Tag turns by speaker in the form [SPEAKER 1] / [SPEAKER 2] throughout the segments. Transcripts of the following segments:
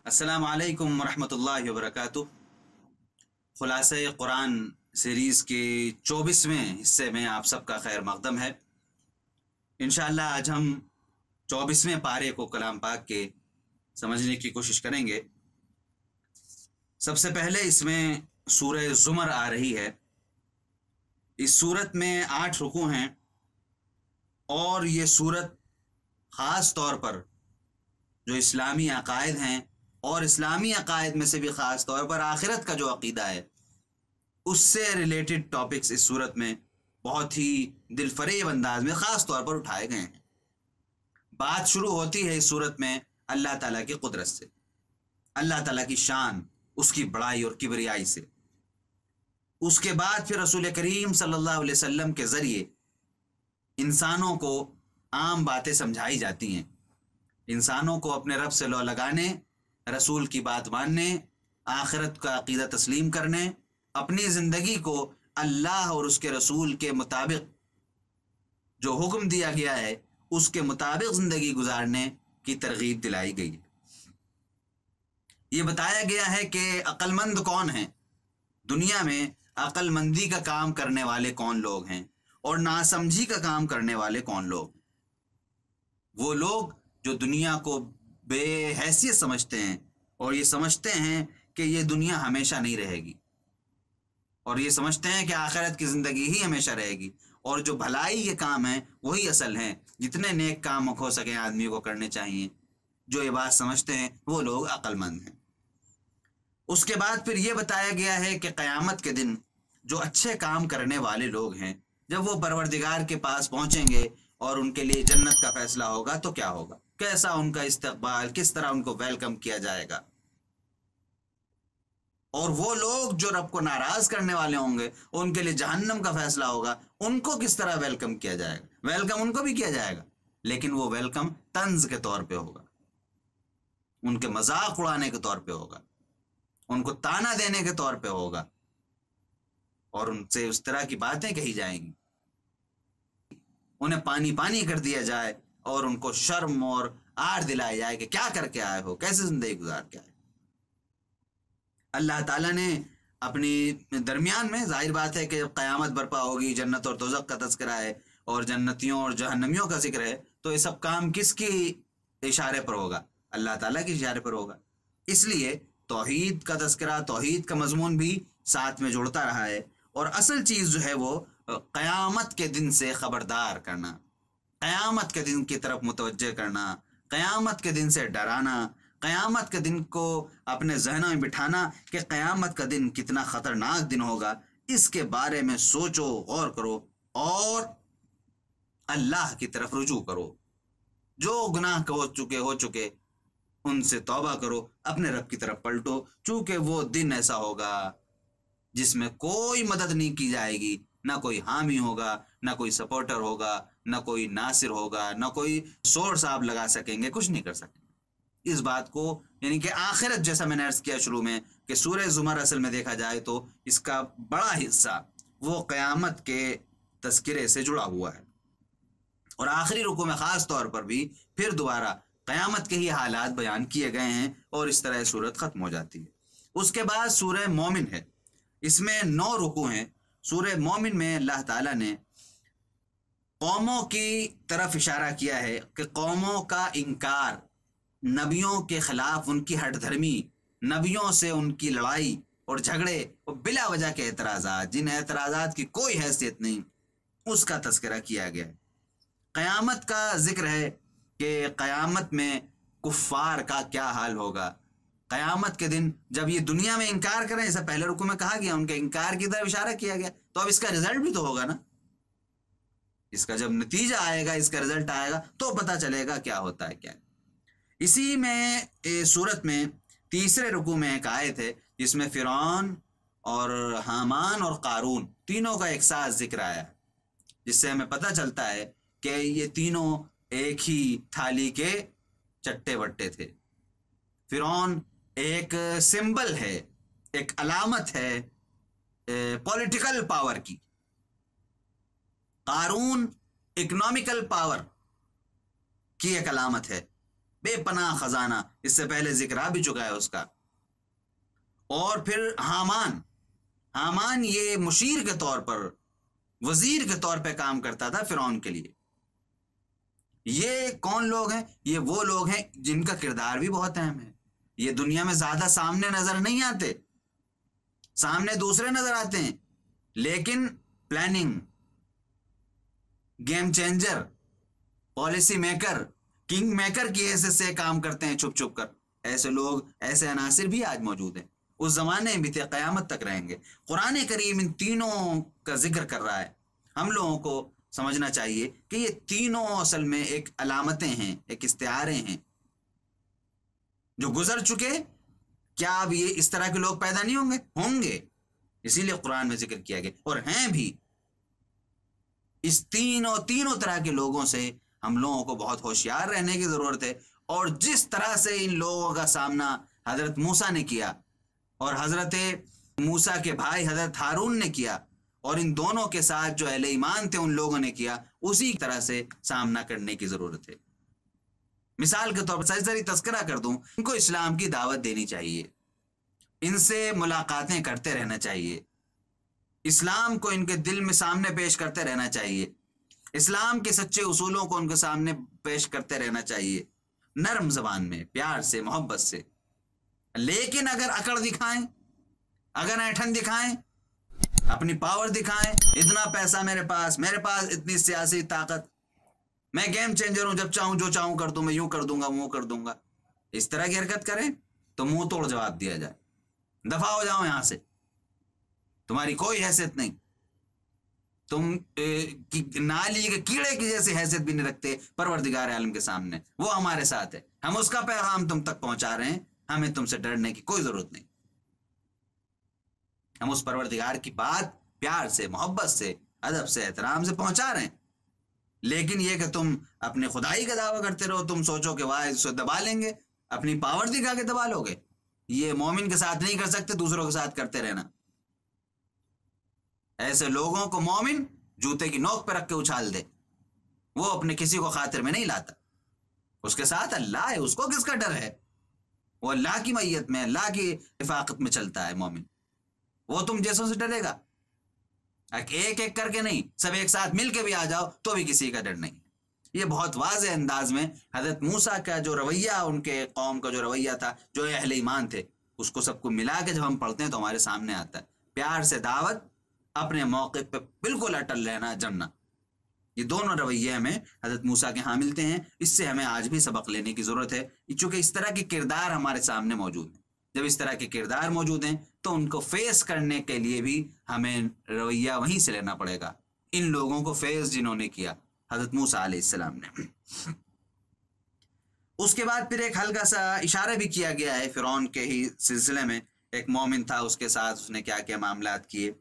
[SPEAKER 1] السلام علیکم ورحمۃ اللہ وبرکاتہ۔ خلاصہ قرآن سیریز کے 24ویں حصے میں آپ سب کا خیر مقدم ہے۔ انشاءاللہ آج ہم 24ویں پارے کو کلام پاک کے سمجھنے کی کوشش کریں گے۔ سب سے پہلے اس میں سورہ زمر آ رہی ہے۔ اس سورت میں 8 رکوع ہیں، اور یہ سورت خاص طور پر جو اسلامی عقائد ہیں، اور اسلامی عقائد میں سے بھی خاص طور پر آخرت کا جو عقیدہ ہے، اس سے ریلیٹڈ ٹاپکس اس صورت میں بہت ہی دل فریب انداز میں خاص طور پر اٹھائے گئے ہیں۔ بات شروع ہوتی ہے اس صورت میں اللہ تعالیٰ کی قدرت سے، اللہ تعالیٰ کی شان، اس کی بڑائی اور کبریائی سے۔ اس کے بعد پھر رسول کریم صلی اللہ علیہ وسلم کے ذریعے انسانوں کو عام باتیں سمجھائی جاتی ہیں، انسانوں کو اپنے رب سے لو لگانے، رسول کی بات ماننے، آخرت کا عقیدہ تسلیم کرنے، اپنی زندگی کو اللہ اور اس کے رسول کے مطابق جو حکم دیا گیا ہے اس کے مطابق زندگی گزارنے کی ترغیب دلائی گئی ہے۔ یہ بتایا گیا ہے کہ عقل مند کون ہیں، دنیا میں عقل مندی کا کام کرنے والے کون لوگ ہیں، اور ناسمجھی کا کام کرنے والے کون لوگ ہیں۔ وہ لوگ جو دنیا کو بے حیثیت سمجھتے ہیں، اور یہ سمجھتے ہیں کہ یہ دنیا ہمیشہ نہیں رہے گی، اور یہ سمجھتے ہیں کہ آخرت کی زندگی ہی ہمیشہ رہے گی، اور جو بھلائی کے کام ہیں وہی اصل ہیں، جتنے نیک کام ہو سکیں آدمی کو کرنے چاہیے، جو یہ بات سمجھتے ہیں وہ لوگ عقل مند ہیں۔ اس کے بعد پھر یہ بتایا گیا ہے کہ قیامت کے دن جو اچھے کام کرنے والے لوگ ہیں، جب وہ پروردگار کے پاس پہنچیں گے اور ان کے لیے جنت کا فیصلہ ہوگا تو کیا ہوگا، کیسا ان کا استقبال، کس طرح ان کو ویلکم کیا جائے گا۔ اور وہ لوگ جو رب کو ناراض کرنے والے ہوں گے، ان کے لیے جہنم کا فیصلہ ہوگا، ان کو کس طرح ویلکم کیا جائے گا۔ ویلکم ان کو بھی کیا جائے گا، لیکن وہ ویلکم طنز کے طور پہ ہوگا، ان کے مذاق اڑانے کے طور پہ ہوگا، ان کو تانا دینے کے طور پہ ہوگا، اور ان سے اس طرح کی باتیں کہی جائیں گی، انہیں پانی پانی کر دیا جائے، اور ان کو شرم اور آر دلائی جائے کہ کیا کر کے آئے ہو، کیسے زندگی گزار کے آئے۔ اللہ تعالیٰ نے اپنی درمیان میں، ظاہر بات ہے کہ جب قیامت برپا ہوگی، جنت اور دوزخ کا تذکرہ ہے، اور جنتیوں اور جہنمیوں کا ذکر ہے، تو یہ سب کام کس کی اشارے پر ہوگا؟ اللہ تعالیٰ کے اشارے پر ہوگا۔ اس لیے توحید کا تذکرہ، توحید کا مضمون بھی ساتھ میں جڑتا رہا ہے، اور اصل چیز جو ہے وہ قیامت کے دن سے خبردار کرنا، قیامت کے دن کی طرف متوجہ کرنا، قیامت کے دن سے ڈرانا، قیامت کے دن کو اپنے ذہنوں میں بٹھانا کہ قیامت کا دن کتنا خطرناک دن ہوگا، اس کے بارے میں سوچو، غور کرو، اور اللہ کی طرف رجوع کرو۔ جو گناہ ہو چکے ان سے توبہ کرو، اپنے رب کی طرف پلٹو، چونکہ وہ دن ایسا ہوگا جس میں کوئی مدد نہیں کی جائے گی، نہ کوئی حامی ہوگا، نہ کوئی سپورٹر ہوگا، نہ کوئی ناصر ہوگا، نہ کوئی سورس آپ لگا سکیں گے، کچھ نہیں کر سکیں گے۔ اس بات کو، یعنی کہ آخرت، جیسا میں نے عرض کیا شروع میں کہ سورہ زمر اصل میں دیکھا جائے تو اس کا بڑا حصہ وہ قیامت کے تذکرے سے جڑا ہوا ہے، اور آخری رکوع میں خاص طور پر بھی پھر دوبارہ قیامت کے ہی حالات بیان کیے گئے ہیں، اور اس طرح سورت ختم ہو جاتی ہے۔ اس کے بعد سورہ مومن ہے، اس میں 9 رکوع ہیں۔ سورہ مومن میں اللہ تعالیٰ نے قوموں کی طرف اشارہ کیا ہے کہ قوموں کا انکار، نبیوں کے خلاف ان کی ہٹ دھرمی، نبیوں سے ان کی لڑائی اور جھگڑے اور بلا وجہ کے اعتراضات، جن اعتراضات کی کوئی حیثیت نہیں، اس کا تذکرہ کیا گیا ہے۔ قیامت کا ذکر ہے کہ قیامت میں کفار کا کیا حال ہوگا، قیامت کے دن جب یہ دنیا میں انکار کریں، جیسا پہلے رکوع میں کہا گیا، ان کے انکار کی طرف اشارہ کیا گیا، تو اب اس کا رزلٹ بھی تو ہوگا نا، اس کا جب نتیجہ آئے گا، اس کا رزلٹ آئے گا تو پتہ چلے گا کیا ہوتا ہے کیا ہے۔ اسی میں سورت میں تیسرے رکوع میں ایک آیت ہے جس میں فرعون اور حامان اور قارون تینوں کا ایک ساتھ ذکر آیا ہے، جس سے ہمیں پتہ چلتا ہے کہ یہ تینوں ایک ہی تھالی کے چٹے بٹے تھے۔ فرعون ایک سمبل ہے، ایک علامت ہے پولیٹیکل پاور کی، قارون اکنامیکل پاور، کی ایک علامت ہے، بے پناہ خزانہ، اس سے پہلے ذکر آ بھی چکا ہے اس کا۔ اور پھر حامان یہ مشیر کے طور پر، وزیر کے طور پہ کام کرتا تھا فرعون کے لیے۔ یہ کون لوگ ہیں؟ یہ وہ لوگ ہیں جن کا کردار بھی بہت اہم ہے۔ یہ دنیا میں زیادہ سامنے نظر نہیں آتے، سامنے دوسرے نظر آتے ہیں، لیکن planning, game changer, policy maker, king maker کی حیثیت سے کام کرتے ہیں چھپ چھپ کر۔ ایسے لوگ، ایسے عناصر بھی آج موجود ہیں، اس زمانے میں بھی تھے، قیامت تک رہیں گے۔ قرآن کریم ان تینوں کا ذکر کر رہا ہے۔ ہم لوگوں کو سمجھنا چاہیے کہ یہ تینوں اصل میں ایک علامتیں ہیں، ایک استعارے ہیں جو گزر چکے۔ کیا اب یہ اس طرح کے لوگ پیدا نہیں ہوں گے، اسی لیے قرآن میں ذکر کیا گیا، اور ہیں بھی۔ اس تینوں طرح کے لوگوں سے ہم لوگوں کو بہت ہوشیار رہنے کی ضرورت ہے۔ اور جس طرح سے ان لوگوں کا سامنا حضرت موسیٰ نے کیا اور حضرت موسیٰ کے بھائی حضرت ہارون نے کیا، اور ان دونوں کے ساتھ جو اہل ایمان تھے ان لوگوں نے کیا، اسی طرح سے سامنا کرنے کی ضرورت ہے۔ مثال کے طور پر سرسری تذکرہ کر دوں، ان کو اسلام کی دعوت دینی چاہیے، ان سے ملاقاتیں کرتے رہنا چاہیے، اسلام کو ان کے دل میں سامنے پیش کرتے رہنا چاہیے، اسلام کے سچے اصولوں کو ان کے سامنے پیش کرتے رہنا چاہیے، نرم زبان میں، پیار سے، محبت سے۔ لیکن اگر اکڑ دکھائیں، اگر ایٹھن دکھائیں، اپنی پاور دکھائیں، اتنا پیسہ میرے پاس اتنی سیاسی طاقت، میں گیم چینجر ہوں، جب چاہوں جو چاہوں کر دوں، میں یوں کر دوں گا، وہ کر دوں گا، اس طرح کی حرکت کریں تو منہ توڑ جواب دیا جائے، دفع ہو جاؤ یہاں سے، تمہاری کوئی حیثیت نہیں، تم نالی کے کیڑے کی جیسی حیثیت بھی نہیں رکھتے پروردگار عالم کے سامنے، وہ ہمارے ساتھ ہے، ہم اس کا پیغام تم تک پہنچا رہے ہیں، ہمیں تم سے ڈرنے کی کوئی ضرورت نہیں۔ ہم اس پروردگار کی بات پیار سے، محبت سے، ادب سے، احترام سے پہنچا رہے ہیں۔ لیکن یہ کہ تم اپنے خدائی کا دعویٰ کرتے رہو، تم سوچو کہ واہ اس کو دبا لیں گے، اپنی پاور دکھا کے دبا لو گے، یہ مومن کے ساتھ نہیں کر سکتے، دوسروں کے ساتھ کرتے رہنا۔ ایسے لوگوں کو مومن جوتے کی نوک پہ رکھ کے اچھال دے، وہ اپنے کسی کو خاطر میں نہیں لاتا، اس کے ساتھ اللہ ہے، اس کو کس کا ڈر ہے؟ وہ اللہ کی معیت میں، اللہ کی رفاقت میں چلتا ہے مومن، وہ تم جیسوں سے ڈرے گا، ایک ایک کر کے نہیں، سب ایک ساتھ مل کے بھی آ جاؤ تو بھی کسی کا ڈر نہیں۔ یہ بہت واضح انداز میں حضرت موسیٰ کا جو رویہ، ان کے قوم کا جو رویہ تھا، جو اہل ایمان تھے، اس کو سب کو ملا کے جب ہم پڑھتے ہیں تو ہمارے سامنے آتا ہے۔ پیار سے دعوت، اپنے موقف پہ بالکل اٹل رہنا، جمنا، یہ دونوں رویے ہمیں حضرت موسیٰ کے ہاں ملتے ہیں۔ اس سے ہمیں آج بھی سبق لینے کی ضرورت ہے، چونکہ اس طرح کے کردار ہمارے سامنے موجود ہیں۔ جب اس طرح کے کردار موجود ہیں تو ان کو فیس کرنے کے لیے بھی ہمیں رویہ وہیں سے لینا پڑے گا، ان لوگوں کو فیس جنہوں نے کیا، حضرت موسیٰ علیہ السلام نے۔ اس کے بعد پھر ایک ہلکا سا اشارہ بھی کیا گیا ہے فرعون کے ہی سلسلے میں، ایک مومن تھا، اس کے ساتھ اس نے کیا کیا معاملات کیے،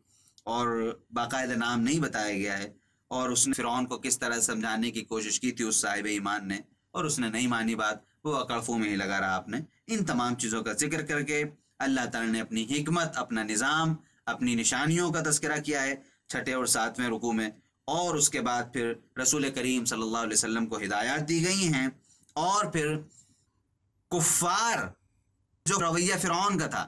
[SPEAKER 1] اور باقاعدہ نام نہیں بتایا گیا ہے، اور اس نے فرعون کو کس طرح سمجھانے کی کوشش کی تھی اس صاحب ایمان نے، اور اس نے نہیں مانی بات، وہ اکڑفوں میں ہی لگا رہا۔ آپ نے ان تمام چیزوں کا ذکر کر کے اللہ تعالیٰ نے اپنی حکمت، اپنا نظام، اپنی نشانیوں کا تذکرہ کیا ہے 6 اور 7ویں رکوع میں، اور اس کے بعد پھر رسول کریم صلی اللہ علیہ وسلم کو ہدایات دی گئی ہیں، اور پھر کفار جو رویہ فرعون کا تھا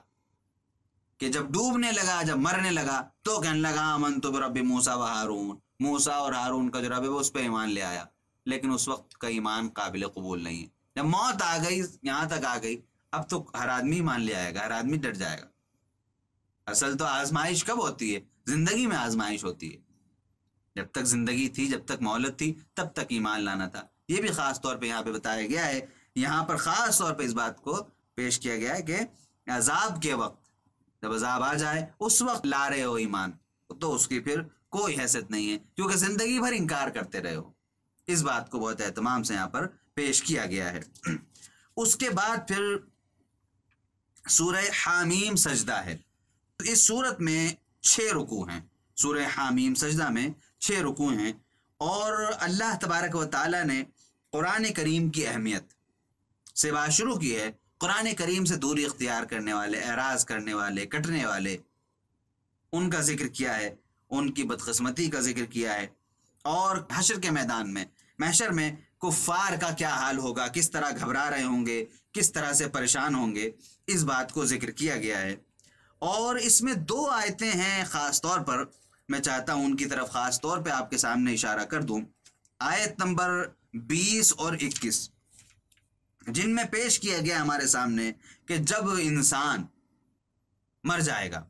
[SPEAKER 1] کہ جب ڈوبنے لگا، جب مرنے لگا تو کہنے لگا آمنت برب موسیٰ و ہارون، موسیٰ اور ہارون کا جو رب ہے وہ اس پہ ایمان لے آیا، لیکن اس وقت کا ایمان قابل قبول نہیں ہے۔ جب موت آ گئی، یہاں تک آ گئی، اب تو ہر آدمی مان لے آئے گا، ہر آدمی ڈر جائے گا۔ اصل تو آزمائش کب ہوتی ہے؟ زندگی میں آزمائش ہوتی ہے۔ جب تک زندگی تھی، جب تک مہلت تھی، تب تک ایمان لانا تھا۔ یہ بھی خاص طور پہ یہاں پہ بتایا گیا ہے، یہاں پر خاص طور پہ اس بات کو پیش کیا گیا ہے کہ عذاب کے وقت، جب عذاب آ جائے اس وقت لا رہے ہو ایمان تو اس کی پھر کوئی حیثیت نہیں ہے، کیونکہ زندگی بھر انکار کرتے رہے ہو۔ اس بات کو بہت اہتمام سے یہاں پر پیش کیا گیا ہے۔ اس کے بعد پھر سورہ حامیم سجدہ ہے۔ اس سورت میں 6 رکوع ہیں، سورہ حامیم سجدہ میں 6 رکوع ہیں، اور اللہ تبارک و تعالی نے قرآن کریم کی اہمیت سے بات شروع کی ہے۔ قرآن کریم سے دوری اختیار کرنے والے، اعراض کرنے والے، کٹنے والے، ان کا ذکر کیا ہے، ان کی بدقسمتی کا ذکر کیا ہے، اور حشر کے میدان میں، محشر میں کفار کا کیا حال ہوگا، کس طرح گھبرا رہے ہوں گے، کس طرح سے پریشان ہوں گے، اس بات کو ذکر کیا گیا ہے۔ اور اس میں 2 آیتیں ہیں خاص طور پر، میں چاہتا ہوں ان کی طرف خاص طور پہ آپ کے سامنے اشارہ کر دوں۔ آیت نمبر 20 اور 21، جن میں پیش کیا گیا ہمارے سامنے کہ جب انسان مر جائے گا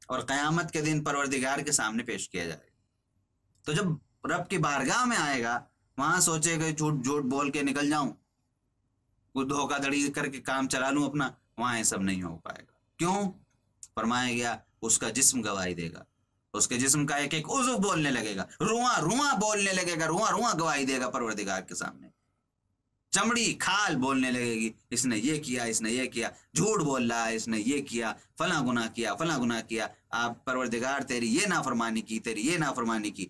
[SPEAKER 1] اور قیامت کے دن پروردگار کے سامنے پیش کیا جائے گا، تو جب رب کی بارگاہ میں آئے گا، وہاں سوچے گا جھوٹ جھوٹ بول کے نکل جاؤں، کوئی دھوکہ دھڑی کر کے کام چلا لوں اپنا، وہاں یہ سب نہیں ہو پائے گا۔ کیوں؟ فرمایا گیا اس کا جسم گواہی دے گا، اس کے جسم کا ایک ایک عضو بولنے لگے گا، رواں رواں بولنے لگے گا، رواں رواں گواہی دے گا پروردگار کے سامنے، چمڑی کھال بولنے لگے گی، اس نے یہ کیا، اس نے یہ کیا، جھوٹ بول رہا ہے، اس نے یہ کیا، فلاں گناہ کیا، فلاں گناہ کیا، آپ پروردگار تیری یہ نافرمانی کی، تیری یہ نافرمانی کی،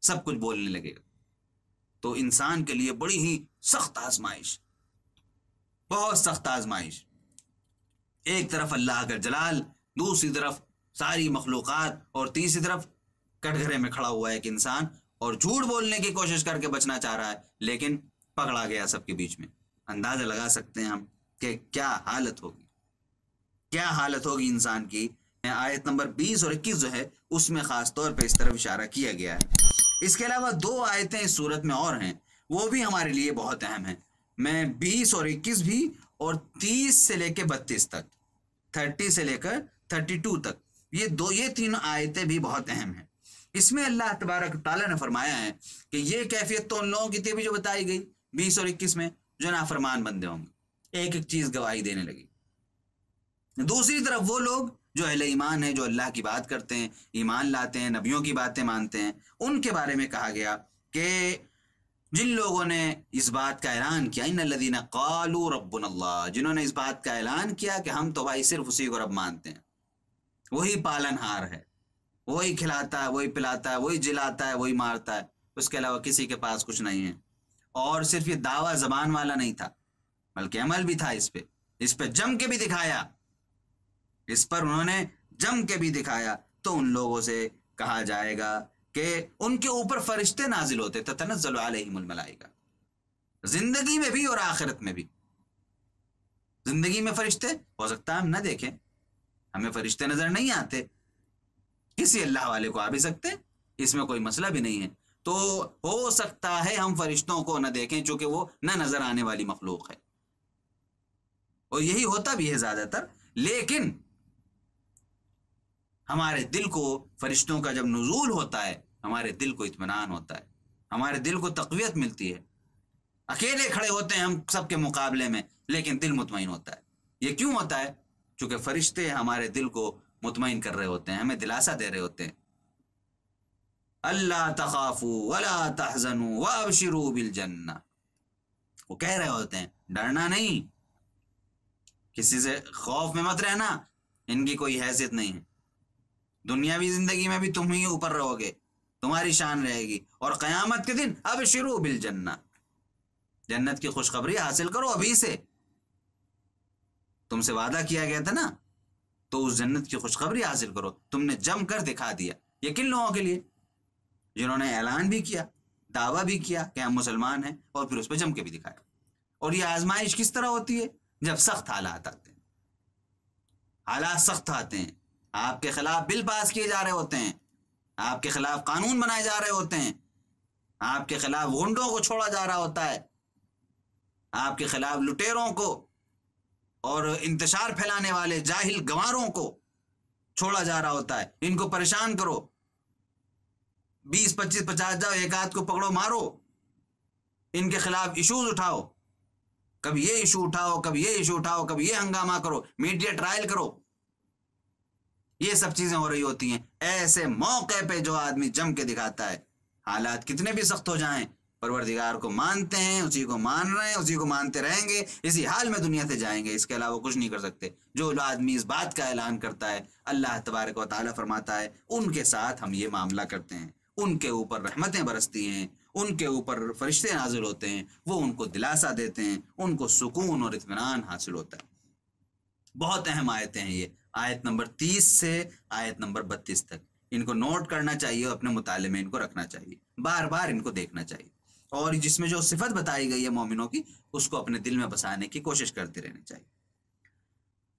[SPEAKER 1] سب کچھ بولنے لگے گا۔ تو انسان کے لیے بڑی ہی سخت آزمائش، بہت سخت آزمائش، ایک طرف اللہ کا جلال، دوسری طرف ساری مخلوقات، اور تیسری طرف کٹگھرے میں کھڑا ہوا ہے ایک انسان، اور جھوٹ بولنے کی کوشش کر کے بچنا چاہ رہا ہے، لیکن پکڑا گیا سب کے بیچ میں۔ اندازہ لگا سکتے ہیں ہم کہ کیا حالت ہوگی، کیا حالت ہوگی انسان کی۔ آیت نمبر 20 اور 21 جو ہے اس میں خاص طور پہ اس طرف اشارہ کیا گیا ہے۔ اس کے علاوہ 2 آیتیں اس صورت میں اور ہیں، وہ بھی ہمارے لیے بہت اہم ہیں۔ میں 20 اور 21 بھی، اور 30 سے لے کے 32 تک، 30 سے لے کر 32 تک، یہ 3 آیتیں بھی بہت اہم ہیں۔ اس میں اللہ تبارک تعالیٰ نے فرمایا ہے کہ یہ کیفیت تو ان لوگوں کی تھی بھی جو بتائی گئی 20 اور 21 میں، جو نافرمان بندے ہوں گے، ایک ایک چیز گواہی دینے لگی۔ دوسری طرف وہ لوگ جو اہل ایمان ہیں، جو اللہ کی بات کرتے ہیں، ایمان لاتے ہیں، نبیوں کی باتیں مانتے ہیں، ان کے بارے میں کہا گیا کہ جن لوگوں نے اس بات کا اعلان کیا، ان الذین قالوا ربنا اللہ، جنہوں نے اس بات کا اعلان کیا کہ ہم تو بھائی صرف اسی کو رب مانتے ہیں، وہی پالن ہار ہے، وہی کھلاتا ہے، وہی پلاتا ہے، وہی جلاتا ہے، وہی مارتا ہے، اس کے علاوہ کسی کے پاس کچھ نہیں ہے۔ اور صرف یہ دعویٰ زبان والا نہیں تھا، بلکہ عمل بھی تھا، اس پہ جم کے بھی دکھایا، اس پر انہوں نے جم کے بھی دکھایا۔ تو ان لوگوں سے کہا جائے گا کہ ان کے اوپر فرشتے نازل ہوتے، تتنزل علیہم الملائکہ، زندگی میں بھی اور آخرت میں بھی۔ زندگی میں فرشتے ہو سکتا ہے ہم نہ دیکھیں، ہمیں فرشتے نظر نہیں آتے، کسی اللہ والے کو آ بھی سکتے، اس میں کوئی مسئلہ بھی نہیں ہے، تو ہو سکتا ہے ہم فرشتوں کو نہ دیکھیں، چونکہ وہ نہ نظر آنے والی مخلوق ہے، اور یہی ہوتا بھی ہے زیادہ تر۔ لیکن ہمارے دل کو فرشتوں کا جب نزول ہوتا ہے، ہمارے دل کو اطمینان ہوتا ہے، ہمارے دل کو تقویت ملتی ہے، اکیلے کھڑے ہوتے ہیں ہم سب کے مقابلے میں، لیکن دل مطمئن ہوتا ہے۔ یہ کیوں ہوتا ہے؟ چونکہ فرشتے ہمارے دل کو مطمئن کر رہے ہوتے ہیں، ہمیں دلاسا دے رہے ہوتے ہیں، اللہ تخافوا ولا تحزنوا وابشروا بالجنہ، وہ کہہ رہے ہوتے ہیں ڈرنا نہیں، کسی سے خوف میں مت رہنا، ان کی کوئی حیثیت نہیں ہے، دنیاوی زندگی میں بھی تم ہی اوپر رہو گے، تمہاری شان رہے گی، اور قیامت کے دن ابشروا بالجنہ، جنت کی خوشخبری حاصل کرو ابھی سے، تم سے وعدہ کیا گیا تھا نا، تو اس جنت کی خوشخبری حاصل کرو، تم نے جم کر دکھا دیا۔ یہ کن لوگوں کے لیے؟ جنہوں نے اعلان بھی کیا، دعویٰ بھی کیا کہ ہم مسلمان ہیں، اور پھر اس پہ جم کے بھی دکھایا۔ اور یہ آزمائش کس طرح ہوتی ہے؟ جب سخت حالات آتے ہیں، حالات سخت آتے ہیں، آپ کے خلاف بل پاس کیے جا رہے ہوتے ہیں، آپ کے خلاف قانون بنائے جا رہے ہوتے ہیں، آپ کے خلاف غنڈوں کو چھوڑا جا رہا ہوتا ہے، آپ کے خلاف لٹیروں کو اور انتشار پھیلانے والے جاہل گنواروں کو چھوڑا جا رہا ہوتا ہے، ان کو پریشان کرو، 20 25 50 جاؤ، ایک آدھ کو پکڑو مارو، ان کے خلاف ایشوز اٹھاؤ، کبھی یہ ایشو اٹھاؤ، کبھی یہ ایشو اٹھاؤ، کبھی یہ ہنگامہ کرو، میڈیا ٹرائل کرو، یہ سب چیزیں ہو رہی ہوتی ہیں۔ ایسے موقع پہ جو آدمی جم کے دکھاتا ہے، حالات کتنے بھی سخت ہو جائیں، پروردگار کو مانتے ہیں، اسی کو مان رہے ہیں، اسی کو مانتے رہیں گے، اسی حال میں دنیا سے جائیں گے، اس کے علاوہ کچھ نہیں کر سکتے۔ جو آدمی اس بات کا اعلان کرتا ہے، اللہ تبارک و تعالیٰ فرماتا ہے ان کے ساتھ ہم یہ معاملہ کرتے ہیں، ان کے اوپر رحمتیں برستی ہیں، ان کے اوپر فرشتے نازل ہوتے ہیں، وہ ان کو دلاسا دیتے ہیں، ان کو سکون اور اطمینان حاصل ہوتا ہے۔ بہت اہم آیتیں ہیں یہ، آیت نمبر 30 سے آیت نمبر 32 تک، ان کو نوٹ کرنا چاہیے، اپنے مطالعے میں ان کو رکھنا چاہیے، بار بار ان کو دیکھنا چاہیے۔ اور جس میں جو صفت بتائی گئی ہے مومنوں کی اس کو اپنے دل میں بسانے کی کوشش کرتے رہنی چاہیے۔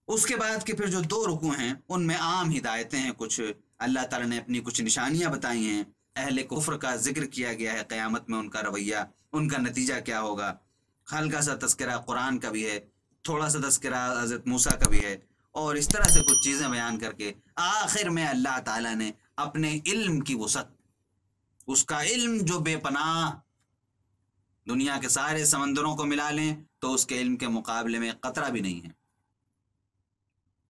[SPEAKER 1] اس کے بعد کے پھر جو 2 رکوع ہیں ان میں عام ہدایتیں ہیں، کچھ اللہ تعالیٰ نے اپنی کچھ نشانیاں بتائی ہیں، اہل کفر کا ذکر کیا گیا ہے، قیامت میں ان کا رویہ، ان کا نتیجہ کیا ہوگا، ہلکا سا تذکرہ قرآن کا بھی ہے، تھوڑا سا تذکرہ حضرت موسیٰ کا بھی ہے، اور اس طرح سے کچھ چیزیں بیان کر کے آخر میں اللہ تعالیٰ نے اپنے علم کی وسعت، اس کا علم جو بے پناہ، دنیا کے سارے سمندروں کو ملا لیں تو اس کے علم کے مقابلے میں قطرہ بھی نہیں ہے،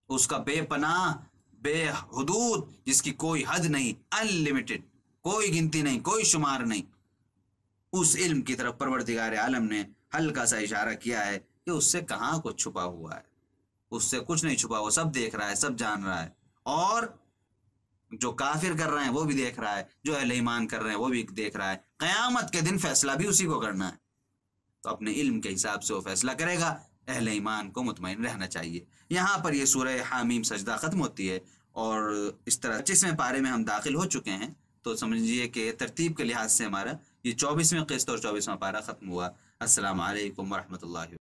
[SPEAKER 1] اس کا بے پناہ، بے حدود، جس کی کوئی حد نہیں، ان لمیٹڈ، کوئی گنتی نہیں، کوئی شمار نہیں، اس علم کی طرف پروردگار عالم نے ہلکا سا اشارہ کیا ہے کہ اس سے کہاں کچھ چھپا ہوا ہے، اس سے کچھ نہیں چھپا، وہ سب دیکھ رہا ہے، سب جان رہا ہے، اور جو کافر کر رہے ہیں وہ بھی دیکھ رہا ہے، جو اہل ایمان کر رہے ہیں وہ بھی دیکھ رہا ہے، قیامت کے دن فیصلہ بھی اسی کو کرنا ہے، تو اپنے علم کے حساب سے وہ فیصلہ کرے گا، اہل ایمان کو مطمئن رہنا چاہیے۔ یہاں پر یہ سورہ حامیم سجدہ ختم ہوتی ہے، اور اس طرح 25ویں پارے میں ہم داخل ہو چکے ہیں، تو سمجھیے کہ ترتیب کے لحاظ سے ہمارا یہ 24ویں قسط اور 24واں پارہ ختم ہوا۔ السلام علیکم ورحمۃ اللہ۔